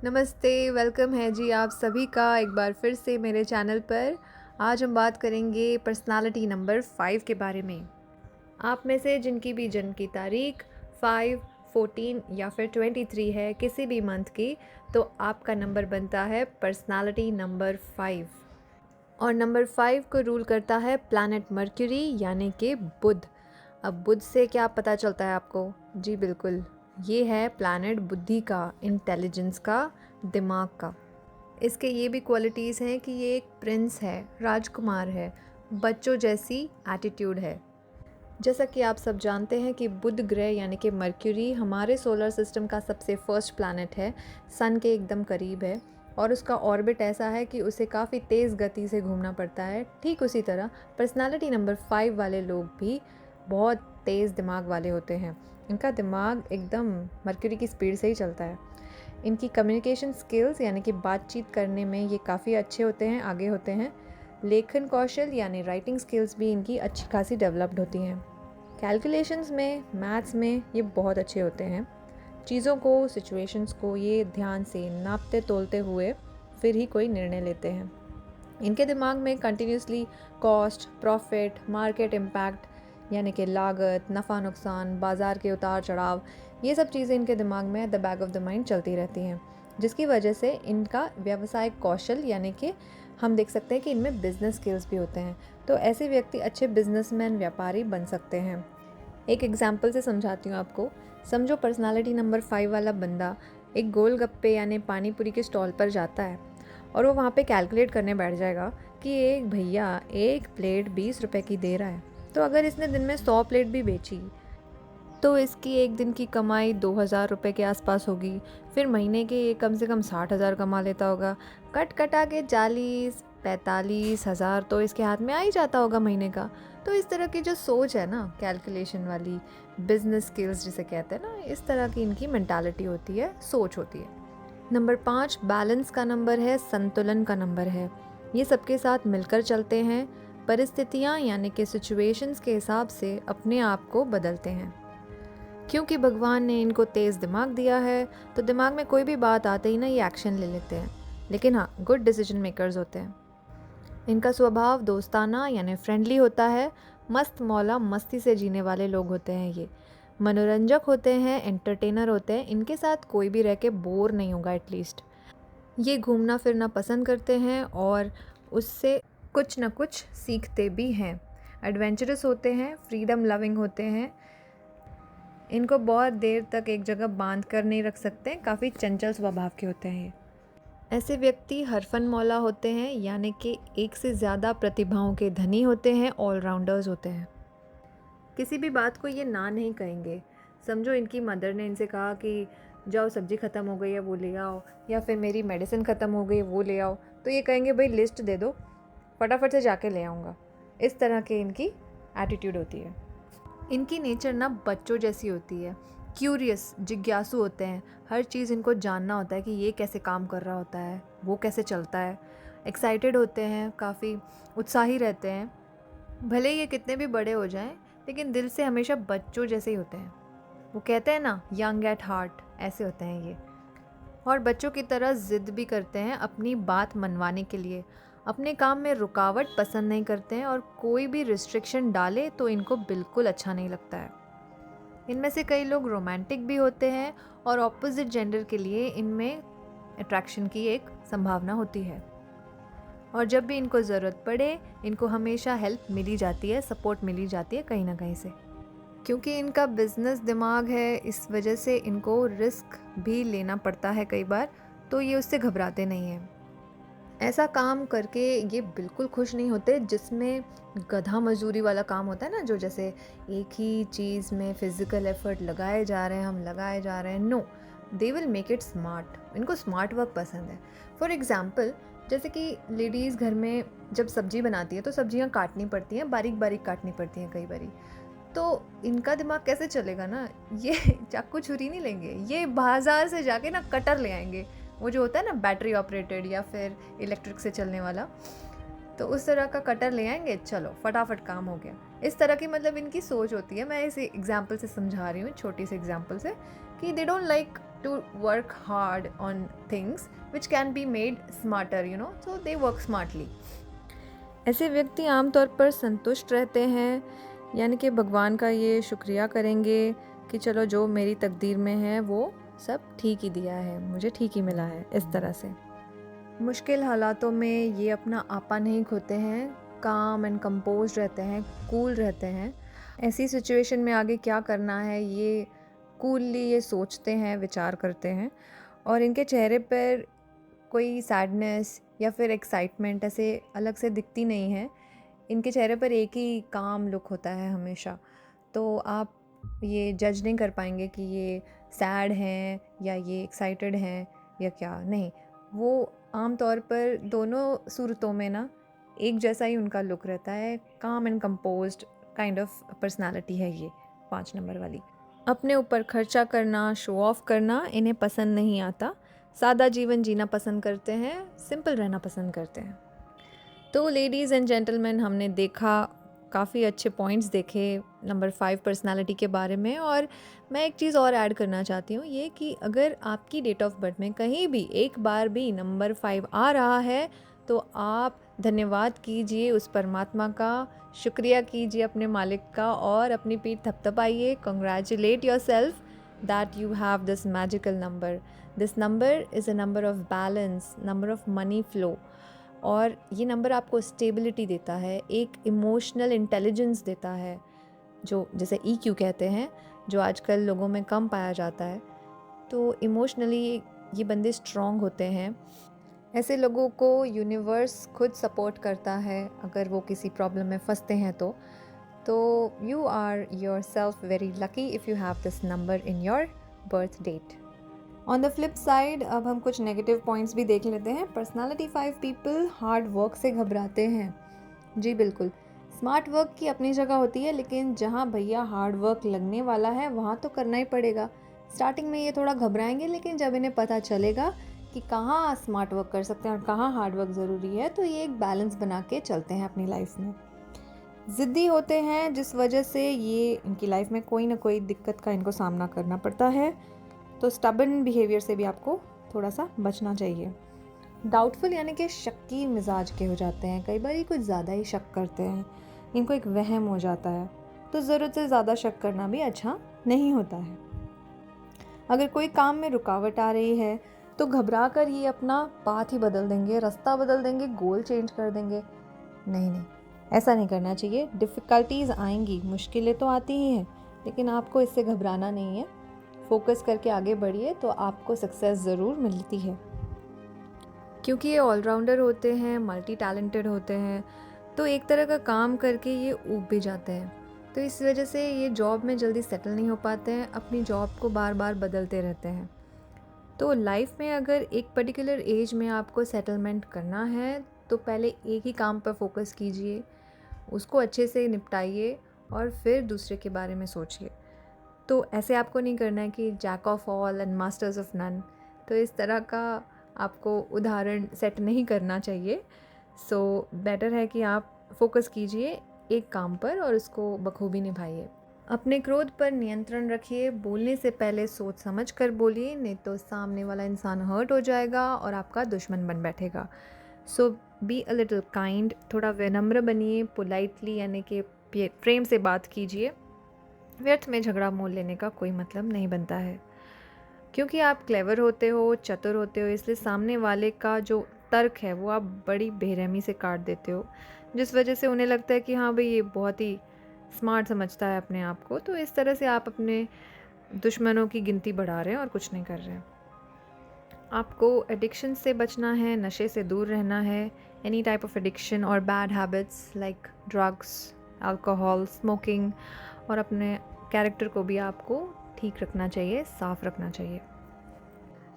नमस्ते, वेलकम है जी आप सभी का एक बार फिर से मेरे चैनल पर। आज हम बात करेंगे पर्सनालिटी नंबर 5 के बारे में। आप में से जिनकी भी जन्म की तारीख 5, 14 या फिर 23 है किसी भी मंथ की, तो आपका नंबर बनता है पर्सनालिटी नंबर 5। और नंबर 5 को रूल करता है प्लैनेट मर्क्यूरी यानी कि बुध। अब बुध से क्या पता चलता है आपको? जी बिल्कुल, ये है प्लैनेट बुद्धि का, इंटेलिजेंस का, दिमाग का। इसके ये भी क्वालिटीज़ हैं कि ये एक प्रिंस है, राजकुमार है, बच्चों जैसी एटीट्यूड है। जैसा कि आप सब जानते हैं कि बुध ग्रह यानी कि मर्क्यूरी हमारे सोलर सिस्टम का सबसे फर्स्ट प्लैनेट है, सन के एकदम करीब है और उसका ऑर्बिट ऐसा है कि उसे काफ़ी तेज़ गति से घूमना पड़ता है। ठीक उसी तरह पर्सनालिटी नंबर 5 वाले लोग भी बहुत तेज़ दिमाग वाले होते हैं। इनका दिमाग एकदम मर्क्यूरी की स्पीड से ही चलता है। इनकी कम्युनिकेशन स्किल्स यानी कि बातचीत करने में ये काफ़ी अच्छे होते हैं, आगे होते हैं। लेखन कौशल यानी राइटिंग स्किल्स भी इनकी अच्छी खासी डेवलप्ड होती हैं। कैलकुलेशंस में, मैथ्स में ये बहुत अच्छे होते हैं। चीज़ों को, सिचुएशंस को ये ध्यान से नापते तोलते हुए फिर ही कोई निर्णय लेते हैं। इनके दिमाग में continuously cost, profit, market impact यानी कि लागत, नफ़ा नुकसान, बाज़ार के उतार चढ़ाव, ये सब चीज़ें इनके दिमाग में the back of the mind चलती रहती हैं, जिसकी वजह से इनका व्यावसायिक कौशल यानी कि हम देख सकते हैं कि इनमें बिजनेस स्किल्स भी होते हैं। तो ऐसे व्यक्ति अच्छे बिजनेसमैन, व्यापारी बन सकते हैं। एक एग्जाम्पल से समझाती हूँ आपको। समझो पर्सनालिटी नंबर 5 वाला बंदा एक गोलगप्पे यानी पानी पूरी के स्टॉल पर जाता है और वो वहाँ पे कैलकुलेट करने बैठ जाएगा कि एक भैया एक प्लेट 20 रुपए की दे रहा है, तो अगर इसने दिन में 100 प्लेट भी बेची तो इसकी एक दिन की कमाई 2000 रुपये के आसपास होगी। फिर महीने के ये कम से कम 60,000 कमा लेता होगा। कट कटा के 40-45 हज़ार तो इसके हाथ में आ ही जाता होगा महीने का। तो इस तरह की जो सोच है ना, कैलकुलेशन वाली, बिजनेस स्किल्स जिसे कहते हैं ना, इस तरह की इनकी मेंटालिटी होती है, सोच होती है। नंबर 5 बैलेंस का नंबर है, संतुलन का नंबर है। ये सबके साथ मिलकर चलते हैं, परिस्थितियाँ यानी कि सिचुएशंस के हिसाब से अपने आप को बदलते हैं। क्योंकि भगवान ने इनको तेज़ दिमाग दिया है, तो दिमाग में कोई भी बात आते ही ना ये एक्शन ले लेते हैं। लेकिन हाँ, गुड डिसीजन मेकर्स होते हैं। इनका स्वभाव दोस्ताना यानी फ्रेंडली होता है। मस्त मौला मस्ती से जीने वाले लोग होते हैं ये। मनोरंजक होते हैं, एंटरटेनर होते हैं। इनके साथ कोई भी रह के बोर नहीं होगा एटलीस्ट। ये घूमना फिरना पसंद करते हैं और उससे कुछ ना कुछ सीखते भी हैं। एडवेंचरस होते हैं, फ्रीडम लविंग होते हैं। इनको बहुत देर तक एक जगह बांध कर नहीं रख सकते, काफ़ी चंचल स्वभाव के होते हैं ये। ऐसे व्यक्ति हरफन मौला होते हैं यानी कि एक से ज़्यादा प्रतिभाओं के धनी होते हैं, ऑलराउंडर्स होते हैं। किसी भी बात को ये ना नहीं कहेंगे। समझो इनकी मदर ने इनसे कहा कि जाओ सब्जी ख़त्म हो गई है वो ले आओ, या फिर मेरी मेडिसिन ख़त्म हो गई वो ले आओ, तो ये कहेंगे भाई लिस्ट दे दो, फटाफट से जाके ले आऊँगा। इस तरह के इनकी एटीट्यूड होती है। इनकी नेचर ना बच्चों जैसी होती है, क्यूरियस, जिज्ञासु होते हैं। हर चीज़ इनको जानना होता है कि ये कैसे काम कर रहा होता है, वो कैसे चलता है। एक्साइटेड होते हैं, काफ़ी उत्साही रहते हैं। भले ये कितने भी बड़े हो जाएं, लेकिन दिल से हमेशा बच्चों जैसे ही होते हैं। वो कहते हैं ना, यंग एट हार्ट, ऐसे होते हैं ये। और बच्चों की तरह ज़िद भी करते हैं अपनी बात मनवाने के लिए। अपने काम में रुकावट पसंद नहीं करते हैं और कोई भी रिस्ट्रिक्शन डाले तो इनको बिल्कुल अच्छा नहीं लगता है। इनमें से कई लोग रोमांटिक भी होते हैं और ऑपोजिट जेंडर के लिए इनमें अट्रैक्शन की एक संभावना होती है। और जब भी इनको ज़रूरत पड़े, इनको हमेशा हेल्प मिली जाती है, सपोर्ट मिली जाती है कहीं ना कहीं से। क्योंकि इनका बिजनेस दिमाग है, इस वजह से इनको रिस्क भी लेना पड़ता है कई बार, तो ये उससे घबराते नहीं हैं। ऐसा काम करके ये बिल्कुल खुश नहीं होते जिसमें गधा मजदूरी वाला काम होता है ना, जो जैसे एक ही चीज़ में फिज़िकल एफर्ट लगाए जा रहे हैं, हम लगाए जा रहे हैं। No, they will make it smart. इनको स्मार्ट वर्क पसंद है। फॉर एग्ज़ाम्पल, जैसे कि लेडीज़ घर में जब सब्जी बनाती है तो सब्जियां काटनी पड़ती हैं, बारीक बारीक काटनी पड़ती हैं कई बारी। तो इनका दिमाग कैसे चलेगा ना, ये चाकू छुरी नहीं लेंगे, ये बाज़ार से जाके ना कटर ले आएंगे। वो जो होता है ना बैटरी ऑपरेटेड या फिर इलेक्ट्रिक से चलने वाला, तो उस तरह का कटर ले आएंगे, चलो फटाफट काम हो गया। इस तरह की मतलब इनकी सोच होती है। मैं इस एग्जाम्पल से समझा रही हूँ, छोटी सी एग्जाम्पल से, कि they don't like to work hard on things which can be made smarter, so they work smartly. ऐसे व्यक्ति आमतौर पर संतुष्ट रहते हैं, यानी कि भगवान का ये शुक्रिया करेंगे कि चलो जो मेरी तकदीर में है वो सब ठीक ही दिया है, मुझे ठीक ही मिला है। इस तरह से मुश्किल हालातों में ये अपना आपा नहीं खोते हैं, काम एंड कंपोज रहते हैं, कूल रहते हैं। ऐसी सिचुएशन में आगे क्या करना है ये कूलली ये सोचते हैं, विचार करते हैं, और इनके चेहरे पर कोई सैडनेस या फिर एक्साइटमेंट ऐसे अलग से दिखती नहीं है। इनके चेहरे पर एक ही काम लुक होता है हमेशा। तो आप ये जज नहीं कर पाएंगे कि ये सैड हैं या ये एक्साइटेड हैं या क्या, नहीं। वो आम तौर पर दोनों सूरतों में ना एक जैसा ही उनका लुक रहता है। काम and composed kind of personality है ये 5 नंबर वाली। अपने ऊपर खर्चा करना, शो ऑफ करना इन्हें पसंद नहीं आता। सादा जीवन जीना पसंद करते हैं, सिंपल रहना पसंद करते हैं। तो लेडीज़ एंड जेंटलमैन, हमने देखा, काफ़ी अच्छे पॉइंट्स देखे नंबर 5 पर्सनालिटी के बारे में। और मैं एक चीज़ और ऐड करना चाहती हूँ, ये कि अगर आपकी डेट ऑफ बर्थ में कहीं भी एक बार भी नंबर 5 आ रहा है तो आप धन्यवाद कीजिए उस परमात्मा का, शुक्रिया कीजिए अपने मालिक का और अपनी पीठ थपथपाइए। Congratulate yourself that you have this magical number. This number is a number of balance, number of money flow, और ये नंबर आपको स्टेबिलिटी देता है, एक इमोशनल इंटेलिजेंस देता है, जो जैसे EQ कहते हैं, जो आजकल लोगों में कम पाया जाता है। तो इमोशनली ये बंदे स्ट्रॉन्ग होते हैं। ऐसे लोगों को यूनिवर्स खुद सपोर्ट करता है अगर वो किसी प्रॉब्लम में फंसते हैं तो you are yourself very lucky if you have this number in your birth date. On the flip side अब हम कुछ नेगेटिव पॉइंट्स भी देख लेते हैं। पर्सनालिटी 5 पीपल हार्ड वर्क से घबराते हैं। जी बिल्कुल, स्मार्ट वर्क की अपनी जगह होती है, लेकिन जहाँ भैया हार्ड वर्क लगने वाला है वहाँ तो करना ही पड़ेगा। स्टार्टिंग में ये थोड़ा घबराएंगे, लेकिन जब इन्हें पता चलेगा कि कहाँ स्मार्ट वर्क कर सकते हैं और कहाँ हार्ड वर्क ज़रूरी है, तो ये एक बैलेंस बना के चलते हैं अपनी लाइफ में। ज़िद्दी होते हैं, जिस वजह से ये इनकी लाइफ में कोई ना कोई दिक्कत का इनको सामना करना पड़ता है। तो स्टबर्न बिहेवियर से भी आपको थोड़ा सा बचना चाहिए। डाउटफुल यानी कि शक्की मिजाज के हो जाते हैं, कई बार ये कुछ ज़्यादा ही शक करते हैं, इनको एक वहम हो जाता है। तो ज़रूरत से ज़्यादा शक करना भी अच्छा नहीं होता है। अगर कोई काम में रुकावट आ रही है तो घबरा कर ये अपना पाथ ही बदल देंगे, रास्ता बदल देंगे, गोल चेंज कर देंगे। नहीं, ऐसा नहीं करना चाहिए। डिफ़िकल्टीज़ आएंगी, मुश्किलें तो आती ही हैं, लेकिन आपको इससे घबराना नहीं है। फोकस करके आगे बढ़िए तो आपको सक्सेस ज़रूर मिलती है। क्योंकि ये ऑलराउंडर होते हैं, मल्टी टैलेंटेड होते हैं, तो एक तरह का काम करके ये ऊब भी जाते हैं। तो इस वजह से ये जॉब में जल्दी सेटल नहीं हो पाते हैं, अपनी जॉब को बार बार बदलते रहते हैं। तो लाइफ में अगर एक पर्टिकुलर एज में आपको सेटलमेंट करना है तो पहले एक ही काम पर फोकस कीजिए, उसको अच्छे से निपटाइए और फिर दूसरे के बारे में सोचिए। तो ऐसे आपको नहीं करना है कि jack of all and masters of none. तो इस तरह का आपको उदाहरण सेट नहीं करना चाहिए। सो बेटर है कि आप फोकस कीजिए एक काम पर और उसको बखूबी निभाइए। अपने क्रोध पर नियंत्रण रखिए, बोलने से पहले सोच समझ कर बोलिए, नहीं तो सामने वाला इंसान हर्ट हो जाएगा और आपका दुश्मन बन बैठेगा। सो बी अ लिटिल काइंड, थोड़ा विनम्र बनिए, पोलाइटली यानी कि प्रेम से बात कीजिए। व्यर्थ में झगड़ा मोल लेने का कोई मतलब नहीं बनता है। क्योंकि आप क्लेवर होते हो, चतुर होते हो, इसलिए सामने वाले का जो तर्क है वो आप बड़ी बेरहमी से काट देते हो, जिस वजह से उन्हें लगता है कि हाँ भाई ये बहुत ही स्मार्ट समझता है अपने आप को। तो इस तरह से आप अपने दुश्मनों की गिनती बढ़ा रहे हैं और कुछ नहीं कर रहे हैं। आपको एडिक्शन से बचना है, नशे से दूर रहना है। एनी टाइप ऑफ एडिक्शन और bad habits like drugs, alcohol, smoking, और अपने कैरेक्टर को भी आपको ठीक रखना चाहिए, साफ़ रखना चाहिए।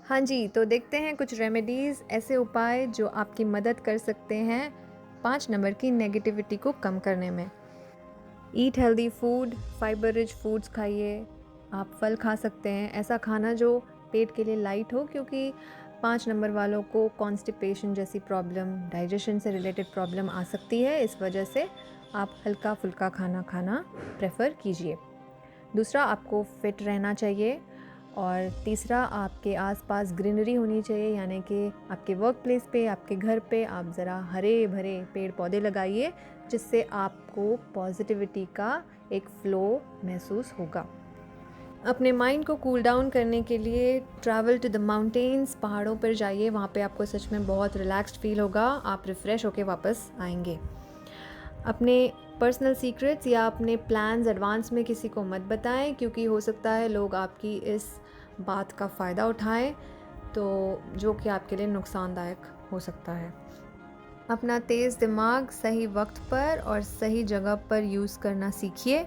हाँ जी, तो देखते हैं कुछ रेमेडीज़, ऐसे उपाय जो आपकी मदद कर सकते हैं 5 नंबर की नेगेटिविटी को कम करने में। Eat healthy food, fibre rich foods खाइए। आप फल खा सकते हैं, ऐसा खाना जो पेट के लिए लाइट हो, क्योंकि 5 नंबर वालों को कॉन्स्टिपेशन जैसी प्रॉब्लम, डाइजेशन से रिलेटेड प्रॉब्लम आ सकती है। इस वजह से आप हल्का फुल्का खाना खाना प्रेफर कीजिए। दूसरा, आपको फिट रहना चाहिए। और तीसरा, आपके आसपास ग्रीनरी होनी चाहिए, यानी कि आपके वर्क प्लेस पे, आपके घर पे आप ज़रा हरे भरे पेड़ पौधे लगाइए, जिससे आपको पॉजिटिविटी का एक फ़्लो महसूस होगा। अपने माइंड को कूल डाउन करने के लिए ट्रैवल टू द माउंटेन्स, पहाड़ों पर जाइए, वहाँ पे आपको सच में बहुत रिलैक्स्ड फील होगा, आप रिफ़्रेश होके वापस आएंगे। अपने पर्सनल सीक्रेट्स या अपने प्लान्स एडवांस में किसी को मत बताएं, क्योंकि हो सकता है लोग आपकी इस बात का फ़ायदा उठाएं, तो जो कि आपके लिए नुकसानदायक हो सकता है। अपना तेज़ दिमाग सही वक्त पर और सही जगह पर यूज़ करना सीखिए।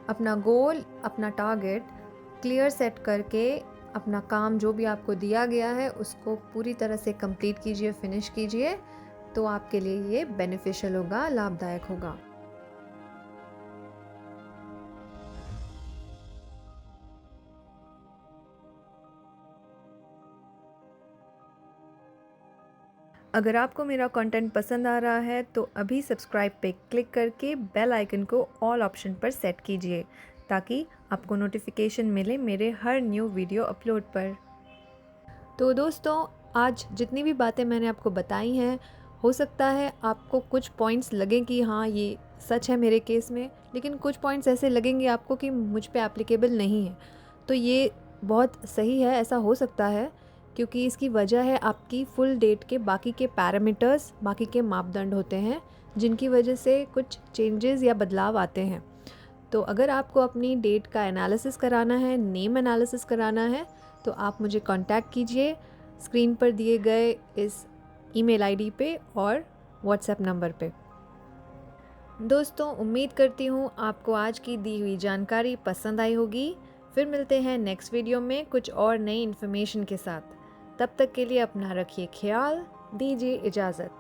अपना गोल, अपना टारगेट क्लियर सेट करके अपना काम जो भी आपको दिया गया है उसको पूरी तरह से कंप्लीट कीजिए, फिनिश कीजिए, तो आपके लिए ये बेनिफिशियल होगा, लाभदायक होगा। अगर आपको मेरा कंटेंट पसंद आ रहा है तो अभी सब्सक्राइब पे क्लिक करके बेल आइकन को ऑल ऑप्शन पर सेट कीजिए, ताकि आपको नोटिफिकेशन मिले मेरे हर न्यू वीडियो अपलोड पर। तो दोस्तों, आज जितनी भी बातें मैंने आपको बताई हैं, हो सकता है आपको कुछ पॉइंट्स लगें कि हाँ ये सच है मेरे केस में, लेकिन कुछ पॉइंट्स ऐसे लगेंगे आपको कि मुझ पे एप्लीकेबल नहीं है। तो ये बहुत सही है, ऐसा हो सकता है, क्योंकि इसकी वजह है आपकी फुल डेट के बाकी के पैरामीटर्स, बाकी के मापदंड होते हैं, जिनकी वजह से कुछ चेंजेस या बदलाव आते हैं। तो अगर आपको अपनी डेट का एनालिसिस कराना है, नेम एनालिसिस कराना है, तो आप मुझे कांटेक्ट कीजिए स्क्रीन पर दिए गए इस ईमेल आईडी पे और व्हाट्सएप नंबर पे। दोस्तों, उम्मीद करती हूँ आपको आज की दी हुई जानकारी पसंद आई होगी। फिर मिलते हैं नेक्स्ट वीडियो में कुछ और नई इन्फॉर्मेशन के साथ। तब तक के लिए अपना रखिए ख्याल, दीजिए इजाज़त।